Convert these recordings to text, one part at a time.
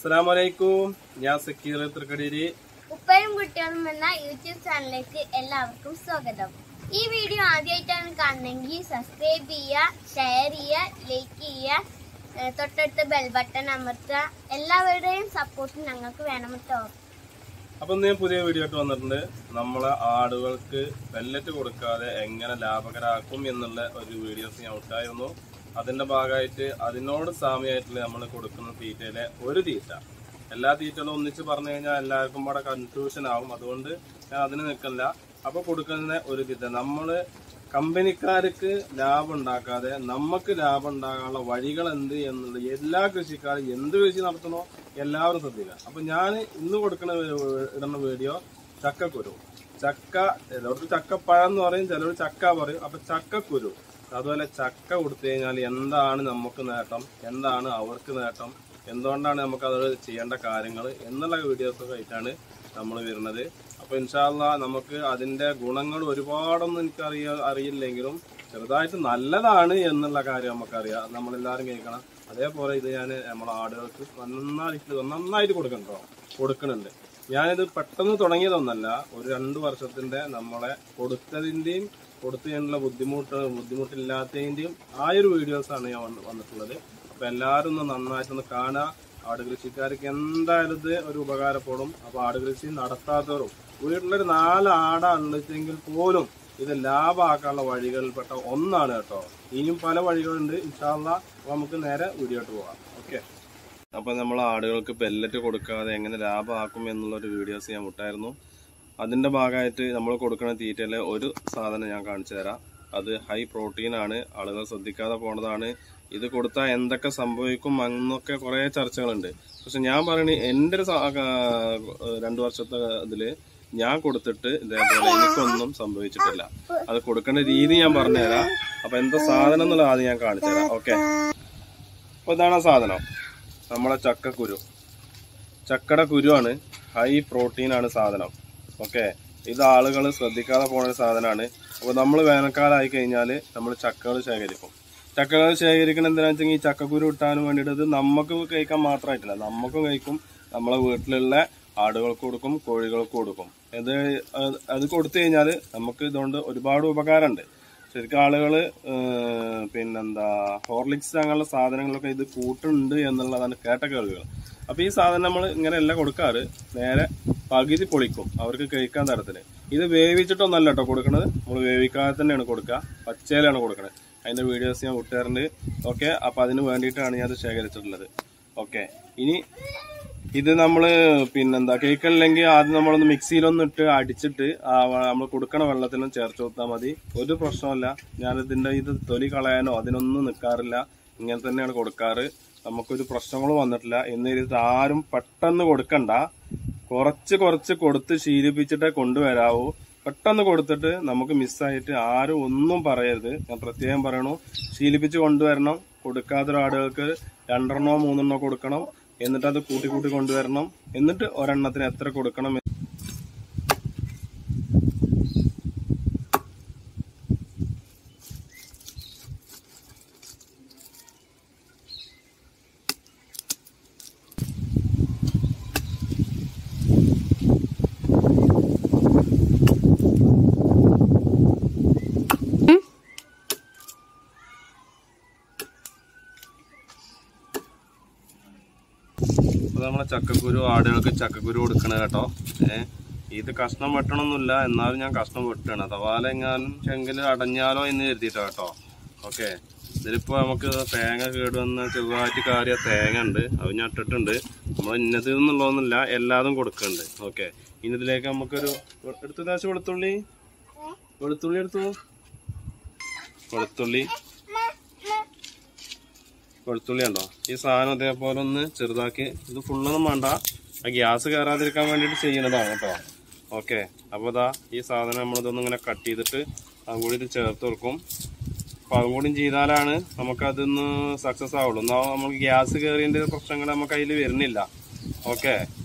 അസ്സലാമലൈക്കും. ഞാൻ സക്കീർ ടkrishi. ഉപ്പയും കുട്ടികളും എന്ന യൂട്യൂബ് ചാനലിലേക്ക് എല്ലാവർക്കും സ്വാഗതം. ഈ വീഡിയോ ആദ്യമായിട്ടാണ് കാണുന്നതെങ്കിൽ സബ്സ്ക്രൈബ് ചെയ്യുക, ഷെയർ ചെയ്യുക, ലൈക്ക് ചെയ്യുക, തൊട്ടടുത്ത ബെൽ ബട്ടൺ അമർത്തുക. എല്ലാവരുടെയും സപ്പോർട്ട് ഞങ്ങൾക്ക് വേണം കേട്ടോ. അപ്പം ഞാൻ പുതിയ വീഡിയോ ആയിട്ട് വന്നിട്ടുണ്ട്. നമ്മളെ ആടുകൾക്ക് പെല്ലറ്റ് കൊടുക്കാതെ എങ്ങനെ ലാഭകരാക്കും എന്നുള്ള ഒരു വീഡിയോസ് ഞാൻ ഇട്ടായിരുന്നു. അതിന്റെ ഭാഗമായിട്ട് അതിനോട് സാമ്യമായിട്ടുള്ള നമ്മൾ കൊടുക്കുന്ന തീറ്റയിലെ ഒരു തീറ്റ, എല്ലാ തീറ്റകളും ഒന്നിച്ച് പറഞ്ഞു കഴിഞ്ഞാൽ എല്ലാവർക്കും ഇവിടെ കൺഫ്യൂഷൻ ആവും. അതുകൊണ്ട് ഞാൻ അതിന് നിൽക്കില്ല. അപ്പൊ കൊടുക്കുന്ന ഒരു തീറ്റ നമ്മള് കമ്പനിക്കാർക്ക് ലാഭം ഉണ്ടാക്കാതെ നമുക്ക് ലാഭം ഉണ്ടാകാനുള്ള വഴികൾ എന്ത് എന്നുള്ളത് എല്ലാ കൃഷിക്കാരും എന്ത് കൃഷി നടത്തണോ എല്ലാവരും ശ്രദ്ധിക്കുക. അപ്പൊ ഞാൻ ഇന്ന് ഇടുന്ന വീഡിയോ ചക്കക്കുരു. ചിലർക്ക് ചക്കപ്പഴം എന്ന് പറയും, ചിലർ ചക്ക പറയും. അപ്പൊ ചക്കക്കുരു, അതുപോലെ ചക്ക കൊടുത്തു കഴിഞ്ഞാൽ എന്താണ് നമുക്ക് നേട്ടം, എന്താണ് അവർക്ക് നേട്ടം, എന്തുകൊണ്ടാണ് നമുക്ക് അത് ചെയ്യേണ്ട കാര്യങ്ങൾ എന്നുള്ള വീഡിയോസൊക്കെ ആയിട്ടാണ് നമ്മൾ വരുന്നത്. അപ്പൊ ഇൻഷാ അല്ലാഹ് നമുക്ക് അതിന്റെ ഗുണങ്ങൾ ഒരുപാടൊന്നും എനിക്ക് അറിയില്ലെങ്കിലും ചെറുതായിട്ട് നല്ലതാണ് എന്നുള്ള കാര്യം നമുക്കറിയാം. നമ്മളെല്ലാവരും കേൾക്കണം. അതേപോലെ ഇത് ഞാൻ നമ്മളെ ആടുകൾക്ക് നന്നായിട്ട് കൊടുക്കുന്നുണ്ട്. ഞാനിത് പെട്ടെന്ന് തുടങ്ങിയതൊന്നല്ല, ഒരു 2 വർഷത്തിന്റെ നമ്മളെ കൊടുത്തതിന്റെയും കൊടുത്തു കഴിഞ്ഞുള്ള ബുദ്ധിമുട്ടില്ലാത്തതിന്റെയും ആ ഒരു വീഡിയോസാണ് ഞാൻ വന്നിട്ടുള്ളത്. അപ്പൊ എല്ലാവരും ഒന്ന് നന്നായിട്ടൊന്ന് കാണുക. ആട് കൃഷിക്കാർക്ക് എന്തായാലും ഇത് ഒരു ഉപകാരപ്പെടും. അപ്പൊ ആട് കൃഷി നടത്താത്തവരും വീട്ടിലൊരു 4 ആടാണെന്നുവെച്ചെങ്കിൽ പോലും ഇത് ലാഭമാക്കാനുള്ള വഴികളിൽപ്പെട്ട ഒന്നാണ് കേട്ടോ. ഇനിയും പല വഴികളുണ്ട്. ഇൻഷാ അല്ലാഹ് നമുക്ക് നേരെ വീഡിയോട്ട് പോകാം. ഓക്കെ. അപ്പൊ നമ്മൾ ആടുകൾക്ക് പെല്ലറ്റ് കൊടുക്കാതെ എങ്ങനെ ലാഭമാക്കും എന്നുള്ളൊരു വീഡിയോസ് ഞാൻ വിട്ടായിരുന്നു. അതിന്റെ ഭാഗമായിട്ട് നമ്മൾ കൊടുക്കുന്ന തീറ്റയിലെ ഒരു സാധനം ഞാൻ കാണിച്ചു തരാം. അത് ഹൈ പ്രോട്ടീൻ ആണ്. ആളുകൾ ശ്രദ്ധിക്കാതെ പോണതാണ്. ഇത് കൊടുത്താൽ എന്തൊക്കെ സംഭവിക്കും എന്നൊക്കെ കുറെ ചർച്ചകളുണ്ട്. പക്ഷെ ഞാൻ പറയണേ എന്റെ ഒരു 2 വർഷത്തെ ഇതില് ഞാൻ കൊടുത്തിട്ട് ഇതേപോലെ എനിക്കൊന്നും സംഭവിച്ചിട്ടില്ല. അത് കൊടുക്കേണ്ട രീതി ഞാൻ പറഞ്ഞുതരാം. അപ്പൊ എന്താ സാധനം എന്നുള്ള ആദ്യം ഞാൻ കാണിച്ചു തരാം. ഓക്കെ. അപ്പൊ ഇതാണ് സാധനം, നമ്മളെ ചക്കക്കുരു. ചക്കയുടെ കുരുവാണ്. ഹൈ പ്രോട്ടീൻ ആണ് സാധനം. ഓക്കെ. ഇത് ആളുകൾ ശ്രദ്ധിക്കാതെ പോണ ഒരു സാധനമാണ്. അപ്പൊ നമ്മൾ വേനൽക്കാലമായി കഴിഞ്ഞാല് നമ്മൾ ചക്കകൾ ശേഖരിക്കും. ചക്കകൾ ശേഖരിക്കണം എന്തിനാ വെച്ചെങ്കിൽ ഈ ചക്കക്കുരു ഇട്ടാനും വേണ്ടിയിട്ട് ഇത് നമുക്ക് കഴിക്കാൻ മാത്രമായിട്ടില്ല, നമുക്കും കഴിക്കും, നമ്മളെ വീട്ടിലുള്ള ആടുകൾക്ക് കൊടുക്കും, കോഴികൾക്ക് കൊടുക്കും. അത് കൊടുത്തു കഴിഞ്ഞാല് നമുക്ക് ഇതുകൊണ്ട് ഒരുപാട് ഉപകാരമുണ്ട്. ശരിക്കും ആളുകള് ഹോർലിക്സ് അങ്ങനെയുള്ള സാധനങ്ങളൊക്കെ ഇത് കൂട്ടുണ്ട് എന്നുള്ളതാണ് കേട്ട കേൾവികൾ. അപ്പൊ ഈ സാധനം നമ്മൾ ഇങ്ങനെയല്ല കൊടുക്കാറ്, നേരെ പകുതി പൊളിക്കും അവർക്ക് കഴിക്കാൻ തരത്തിന്. ഇത് വേവിച്ചിട്ടൊന്നല്ല കേട്ടോ കൊടുക്കണത്, നമ്മൾ വേവിക്കാതെ തന്നെയാണ് കൊടുക്കുക, പച്ചയിലാണ് കൊടുക്കണത്. അതിന്റെ വീഡിയോസ് ഞാൻ വിട്ടുതരുന്നുണ്ട്. ഓക്കെ. അപ്പൊ അതിന് വേണ്ടിയിട്ടാണ് ഞാൻ അത് ശേഖരിച്ചിട്ടുള്ളത്. ഓക്കെ. ഇനി ഇത് നമ്മള് കേൾക്കണില്ലെങ്കിൽ ആദ്യം നമ്മളൊന്ന് മിക്സിയിലൊന്നും ഇട്ട് അടിച്ചിട്ട് നമ്മൾ കൊടുക്കണ വെള്ളത്തിലും ചേർത്ത് കൊടുത്താൽ മതി. ഒരു പ്രശ്നമല്ല. ഞാനിതിന്റെ ഇത് തൊലി കളയാനോ അതിനൊന്നും നിൽക്കാറില്ല. ഇങ്ങനെ തന്നെയാണ് കൊടുക്കാറ്. നമുക്കൊരു പ്രശ്നങ്ങളും വന്നിട്ടില്ല. എന്നിട്ട് ആരും പെട്ടെന്ന് കൊടുക്കണ്ട. കുറച്ച് കൊടുത്ത് ശീലിപ്പിച്ചിട്ടേ കൊണ്ടുവരാവൂ. പെട്ടെന്ന് കൊടുത്തിട്ട് നമുക്ക് മിസ്സായിട്ട് ആരും ഒന്നും പറയരുത്. ഞാൻ പ്രത്യേകം പറയണു, ശീലിപ്പിച്ച് കൊണ്ടുവരണം. കൊടുക്കാത്ത ആടുകൾക്ക് 2 3 കൊടുക്കണം. എന്നിട്ട് അത് കൂട്ടി കൊണ്ടുവരണം. എന്നിട്ട് ഒരെണ്ണത്തിന് എത്ര കൊടുക്കണം നമ്മളെ ചക്കക്കുരു, ആടുകൾക്ക് ചക്കക്കുരു കൊടുക്കണ കേട്ടോ. ഇത് കഷ്ണം വെട്ടണമെന്നില്ല, എന്നാലും ഞാൻ കഷ്ണം വെട്ടാണ്. അഥവാലെ എങ്ങാനും ചെങ്കിൽ അടഞ്ഞാലോ എന്ന് കരുതിയിട്ടോ കേട്ടോ. ഓക്കെ. ഇതിലിപ്പോ നമുക്ക് തേങ്ങ കേടുവന്ന ചെറുതായിട്ട് കാര്യം തേങ്ങ ഉണ്ട്, അത് ഞാൻ ഇട്ടിട്ടുണ്ട്. നമ്മൾ ഇന്നത് എന്നുള്ളതൊന്നുമില്ല, എല്ലാതും കൊടുക്കുന്നുണ്ട്. ഓക്കെ. ഇനി ഇതിലേക്ക് നമുക്കൊരു എടുത്തു ദേശം വെളുത്തുള്ളി എടുത്തു. വെളുത്തുള്ളി ഉണ്ടോ? ഈ സാധനം അതേപോലെ ഒന്ന് ചെറുതാക്കി, ഇത് ഫുള്ളൊന്നും വേണ്ട, ഗ്യാസ് കയറാതിരിക്കാൻ വേണ്ടിയിട്ട് ചെയ്യുന്നതാണ് കേട്ടോ. ഓക്കെ. അപ്പോൾ ഇതാ ഈ സാധനം നമ്മളിതൊന്നും ഇങ്ങനെ കട്ട് ചെയ്തിട്ട് അതും കൂടി ഇത് ചേർത്ത് കൊടുക്കും. അപ്പോൾ അതും കൂടി ചെയ്താലാണ് നമുക്കതൊന്ന് സക്സസ് ആവുള്ളൂ. എന്നാൽ നമുക്ക് ഗ്യാസ് കയറിയതിൻ്റെ പ്രശ്നങ്ങൾ നമുക്ക് അതിൽ വരുന്നില്ല. ഓക്കെ.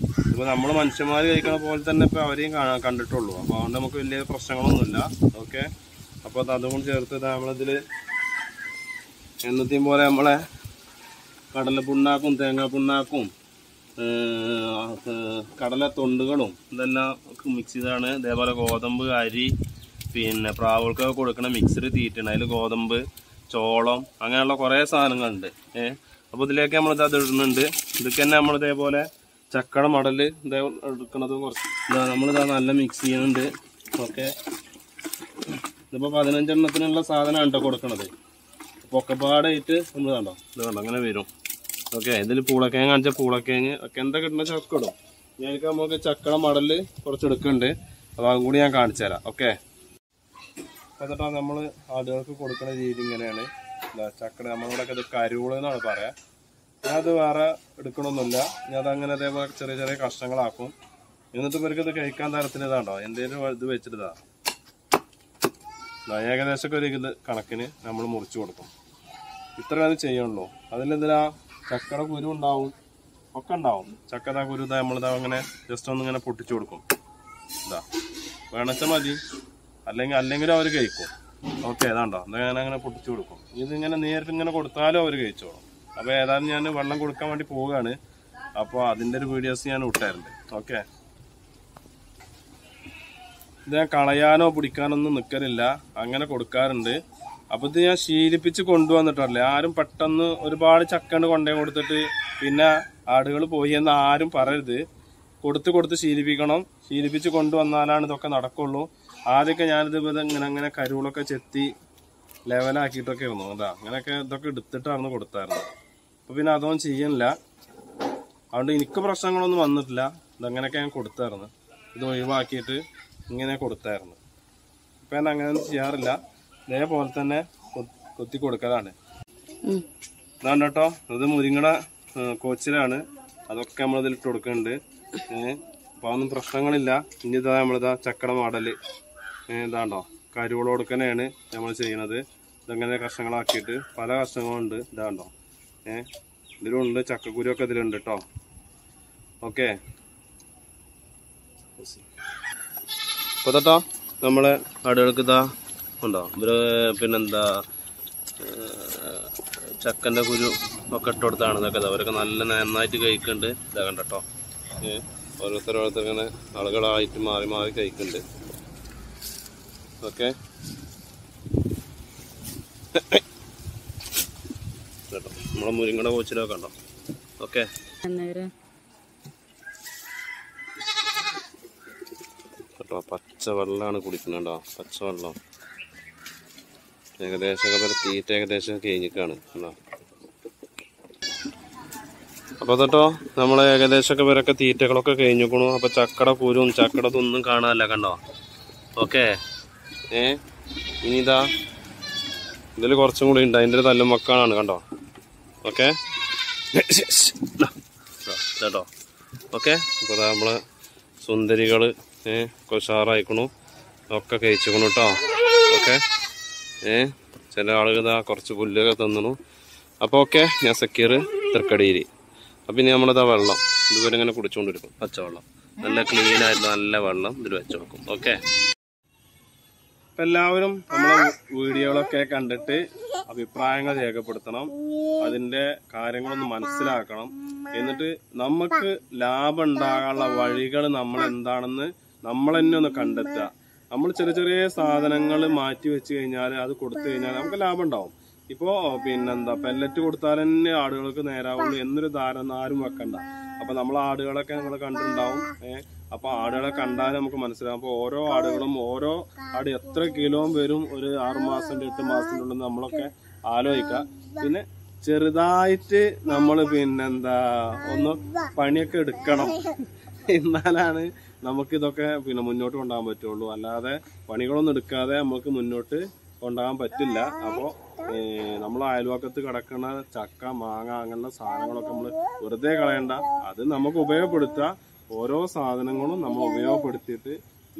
ഇപ്പോൾ നമ്മൾ മനുഷ്യന്മാർ കഴിക്കുന്ന പോലെ തന്നെ ഇപ്പോൾ അവരെയും കണ്ടിട്ടുള്ളൂ. അപ്പോൾ അതുകൊണ്ട് നമുക്ക് വലിയ പ്രശ്നങ്ങളൊന്നുമില്ല. ഓക്കെ. അപ്പോൾ അത് അതുകൊണ്ട് ചേർത്ത് നമ്മളിതിൽ എന്നത്തെയും പോലെ നമ്മളെ കടല പുണ്ണാക്കും തേങ്ങാ പുണ്ണാക്കും കടല തൊണ്ടുകളും ഇതെല്ലാം മിക്സ് ചെയ്താണ്. ഇതേപോലെ ഗോതമ്പ്, അരി, പിന്നെ പ്രാവുകൾക്കൊക്കെ കൊടുക്കണ മിക്സഡ് തീറ്റയാണ്. അതിൽ ഗോതമ്പ്, ചോളം അങ്ങനെയുള്ള കുറേ സാധനങ്ങളുണ്ട്. അപ്പോൾ ഇതിലേക്ക് നമ്മളിത് അത് ഇടുന്നുണ്ട്. ഇതൊക്കെ തന്നെ നമ്മൾ ഇതേപോലെ ചക്കട മടൽ ഇതേ എടുക്കണത് കുറച്ച് നമ്മളിതാ നല്ല മിക്സ് ചെയ്യുന്നുണ്ട്. ഓക്കെ, ഇതിപ്പോൾ 15 എണ്ണത്തിനുള്ള സാധനമാണ് കേട്ടോ കൊടുക്കണത്. പൊക്കപ്പാടായിട്ട് നമ്മൾ കണ്ടോ, ഇത് കണ്ടോ അങ്ങനെ വരും. ഓക്കെ, ഇതിൽ പൂളക്കിഴങ്ങ് കാണിച്ച പൂളക്കിഴങ്ങ് ഒക്കെ എന്താ കിട്ടുന്ന ചക്ക ഇടും. ഞാനിപ്പോൾ നമുക്ക് ചക്കട മടൽ കുറച്ച് എടുക്കുന്നുണ്ട്. അപ്പോൾ അതും കൂടി ഞാൻ കാണിച്ചു തരാം. ഓക്കെ, എന്നിട്ടാ നമ്മൾ ആടുകൾക്ക് കൊടുക്കുന്ന രീതി ഇങ്ങനെയാണ്. ചക്കട നമ്മളിവിടെയൊക്കെ ഇത് കരുവള് എന്നാണ് പറയാ. ഞാനത് വേറെ എടുക്കണമെന്നില്ല. ഞാൻ അതങ്ങനെ അതേപോലെ ചെറിയ ചെറിയ കഷ്ണങ്ങളാക്കും. എന്നിട്ട് ഇവർക്ക് ഇത് കഴിക്കാൻ തരത്തിന് ഇതാണ്ടോ എന്തേലും ഇത് വെച്ചിട്ടാ ഏകദേശമൊക്കെ ഒരു ഇത് കണക്കിന് നമ്മൾ മുറിച്ചു കൊടുക്കും. ഇത്ര അത് ചെയ്യുള്ളൂ. അതിലെന്തിനാ ചക്കട കുരു ഉണ്ടാവും, ഒക്കെ ഉണ്ടാവും. ചക്കട കുരു ഇതാ നമ്മളിതാ അങ്ങനെ ജസ്റ്റ് ഒന്ന് ഇങ്ങനെ പൊട്ടിച്ചു കൊടുക്കും. ഇതാ വേണച്ച മതി, അല്ലെങ്കിലും അവർ കഴിക്കും. ഓക്കെ, അതാണ്ടോ ഞാൻ അങ്ങനെ പൊട്ടിച്ചു കൊടുക്കും. ഇതിങ്ങനെ നേരിട്ട് ഇങ്ങനെ കൊടുത്താലും അവർ കഴിച്ചോളും. അപ്പോൾ ഏതായാലും ഞാൻ വെള്ളം കൊടുക്കാൻ വേണ്ടി പോവുകയാണ്. അപ്പോൾ അതിൻ്റെ ഒരു വീഡിയോസ് ഞാൻ ഇട്ടാറുണ്ട്. ഓക്കെ, ഇത് ഞാൻ കളയാനോ പിടിക്കാനൊന്നും നിൽക്കലില്ല, അങ്ങനെ കൊടുക്കാറുണ്ട്. അപ്പോൾ ഇത് ഞാൻ ശീലിപ്പിച്ച് കൊണ്ടുവന്നിട്ടല്ലേ. ആരും പെട്ടെന്ന് ഒരുപാട് ചക്കണ്ട് കൊണ്ടേ കൊടുത്തിട്ട് പിന്നെ ആടുകൾ പോയി എന്ന് ആരും പറയരുത്. കൊടുത്ത് ശീലിപ്പിക്കണം. ശീലിപ്പിച്ച് കൊണ്ടുവന്നാലാണ് ഇതൊക്കെ നടക്കുള്ളൂ. ആദ്യമൊക്കെ ഞാനിത് ഇങ്ങനെ കരുളൊക്കെ ചെത്തി ലെവലാക്കിയിട്ടൊക്കെ ആയിരുന്നു. അതാ അങ്ങനെയൊക്കെ ഇതൊക്കെ എടുത്തിട്ടായിരുന്നു കൊടുത്തായിരുന്നു. അപ്പോൾ പിന്നെ അതൊന്നും ചെയ്യണില്ല. അതുകൊണ്ട് എനിക്ക് പ്രശ്നങ്ങളൊന്നും വന്നിട്ടില്ല. ഇതങ്ങനെയൊക്കെ ഞാൻ കൊടുത്തായിരുന്നു. ഇത് ഒഴിവാക്കിയിട്ട് ഇങ്ങനെ കൊടുത്തായിരുന്നു. ഇപ്പം ഞാൻ അങ്ങനെയൊന്നും ചെയ്യാറില്ല. ഇതേപോലെ തന്നെ കൊത്തി കൊടുക്കലാണ്. ഇതാണ് കേട്ടോ, ഇത് മുരിങ്ങയുടെ കോച്ചിലാണ്. അതൊക്കെ നമ്മളിതിലിട്ട് കൊടുക്കുന്നുണ്ട്. അപ്പോൾ അതൊന്നും പ്രശ്നങ്ങളില്ല. ഇനി ഇതാ നമ്മളിതാ ചക്കട മോഡല് ഇതാണ്ടോ കരുവള കൊടുക്കാനാണ് നമ്മൾ ചെയ്യണത്. ഇതങ്ങനെ കഷ്ണങ്ങളാക്കിയിട്ട് പല കഷ്ണങ്ങളുണ്ട്. ഇതാണ്ടോ ഇതിലുണ്ട്, ചക്കക്കുരുവൊക്കെ ഇതിലുണ്ട് കേട്ടോ. ഓക്കെ, അപ്പോൾ കേട്ടോ നമ്മളെ ആടുകൾക്ക് ഇതാ ഉണ്ടോ പിന്നെന്താ ചക്കൻ്റെ കുരു ഒക്കെ ഇട്ട് കൊടുത്താണ് ഇതൊക്കെ. അവരൊക്കെ നല്ല നന്നായിട്ട് കഴിക്കുന്നുണ്ട്. ഇതാ കണ്ടോ, ഓരോരുത്തർ ഇങ്ങനെ ആളുകളായിട്ട് മാറി മാറി കഴിക്കുന്നുണ്ട്. ഓക്കെ, കേട്ടോ നമ്മളെ മുരിങ്ങയുടെ കോച്ചിലൊക്കെ ഉണ്ടോ. ഓക്കെ, കേട്ടോ പച്ച വെള്ളമാണ് കുടിക്കുന്നുണ്ടോ, പച്ചവെള്ളം. ഏകദേശമൊക്കെ തീറ്റ ഏകദേശം കഴിഞ്ഞിട്ടാണ് കേട്ടോ. അപ്പോൾ കേട്ടോ നമ്മൾ ഏകദേശമൊക്കെ ഇവരൊക്കെ തീറ്റകളൊക്കെ കഴിഞ്ഞിക്കണു. അപ്പോൾ ചക്കട കുരും ചക്കടതൊന്നും കാണാനല്ല കണ്ടോ. ഓക്കെ, ഇനി ഇതാ ഇതിൽ കുറച്ചും കൂടി ഉണ്ട്. അതിൻ്റെ ഒരു തല്ലുമക്കാണ് കണ്ടോ. ഓക്കെ കേട്ടോ. ഓക്കെ, അപ്പോൾ ഇതാ നമ്മളെ സുന്ദരികൾ ഉഷാറായിക്കണു, ഒക്കെ കഴിച്ചിക്കണു കേട്ടോ. ഓക്കെ, ചില ആളുകൾ ഇതാ കുറച്ച് പുല്ലൊക്കെ തന്നണു. അപ്പോൾ ഓക്കെ, ഞാൻ സക്കീർ തൃക്കടിയിൽ. അപ്പം ഇനി നമ്മളിതാ വെള്ളം ഇതുവരെ ഇങ്ങനെ കുടിച്ചുകൊണ്ടിരിക്കും. പച്ചവെള്ളം നല്ല ക്ലീനായിട്ട് നല്ല വെള്ളം ഇതിൽ വെച്ച് വെക്കും. ഓക്കെ, അപ്പം എല്ലാവരും നമ്മളെ വീഡിയോകളൊക്കെ കണ്ടിട്ട് അഭിപ്രായങ്ങൾ രേഖപ്പെടുത്തണം. അതിൻ്റെ കാര്യങ്ങളൊന്ന് മനസ്സിലാക്കണം. എന്നിട്ട് നമുക്ക് ലാഭം ഉണ്ടാകാനുള്ള വഴികൾ നമ്മൾ എന്താണെന്ന് നമ്മൾ തന്നെ ഒന്ന് കണ്ടെത്തുക. നമ്മൾ ചെറിയ ചെറിയ സാധനങ്ങൾ മാറ്റി വെച്ച് കഴിഞ്ഞാൽ അത് കൊടുത്തു കഴിഞ്ഞാൽ നമുക്ക് ലാഭം ഉണ്ടാവും. ഇപ്പോൾ പിന്നെന്താ പെല്ലറ്റ് കൊടുത്താൽ തന്നെ ആടുകൾക്ക് നേരാവുള്ളൂ എന്നൊരു ധാരണ ആരും വെക്കണ്ട. അപ്പം നമ്മൾ ആടുകളൊക്കെ നമ്മൾ കണ്ടിട്ടുണ്ടാവും. അപ്പോൾ ആടുകളെ കണ്ടാൽ നമുക്ക് മനസ്സിലാവും. അപ്പോൾ ഓരോ ആടുകളും ഓരോ ആട് എത്ര കിലോ വരും ഒരു 6 മാസത്തിൻ്റെ 8 മാസത്തിൻ്റെ ഉണ്ടെന്ന് നമ്മളൊക്കെ ആലോചിക്കുക. പിന്നെ ചെറുതായിട്ട് നമ്മൾ പിന്നെന്താ ഒന്ന് പണിയൊക്കെ എടുക്കണം. എന്നാലാണ് നമുക്കിതൊക്കെ പിന്നെ മുന്നോട്ട് കൊണ്ടുപോകാൻ പറ്റുള്ളൂ. അല്ലാതെ പണികളൊന്നും എടുക്കാതെ നമുക്ക് മുന്നോട്ട് കൊണ്ടുപോകാൻ പറ്റില്ല. അപ്പോൾ നമ്മൾ അയൽവക്കത്ത് കിടക്കുന്ന ചക്ക മാങ്ങ അങ്ങനെയുള്ള സാധനങ്ങളൊക്കെ നമ്മൾ വെറുതെ കളയണ്ട. അത് നമുക്ക് ഉപയോഗപ്പെടുത്തുക. ഓരോ സാധനങ്ങളും നമ്മൾ ഉപയോഗപ്പെടുത്തിയിട്ട്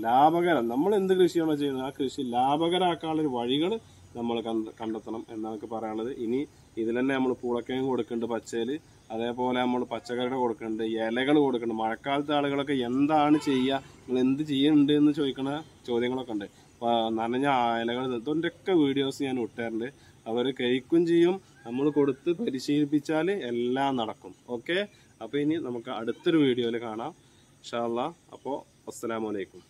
ലാഭകരം നമ്മൾ എന്ത് കൃഷിയാണോ ചെയ്യുന്നത് ആ കൃഷി ലാഭകരമാക്കാനുള്ളൊരു വഴികൾ നമ്മൾ കണ്ടെത്തണം എന്നാണ് എനിക്ക് പറയാനുള്ളത്. ഇനി ഇതിൽ തന്നെ നമ്മൾ പൂളക്കിഴങ്ങ് കൊടുക്കുന്നുണ്ട് പച്ചയിൽ. അതേപോലെ നമ്മൾ പച്ചക്കറിയുടെ കൊടുക്കുന്നുണ്ട്, ഇലകൾ കൊടുക്കുന്നുണ്ട്. മഴക്കാലത്തെ ആളുകളൊക്കെ എന്താണ് ചെയ്യുക, നിങ്ങൾ എന്ത് ചെയ്യുന്നുണ്ട് എന്ന് ചോദിക്കുന്ന ചോദ്യങ്ങളൊക്കെ ഉണ്ട്. നനഞ്ഞ ഇലകൾ ഇതിൻ്റെയൊക്കെ വീഡിയോസ് ഞാൻ ഇട്ടാറുണ്ട്. അവർ കഴിക്കും ചെയ്യും. നമ്മൾ കൊടുത്ത് പരിശീലിപ്പിച്ചാൽ എല്ലാം നടക്കും. ഓക്കെ, അപ്പോൾ ഇനി നമുക്ക് അടുത്തൊരു വീഡിയോയിൽ കാണാം ഇൻഷാ അല്ലാഹ്. അപ്പോൾ അസ്സലാമു അലൈക്കും.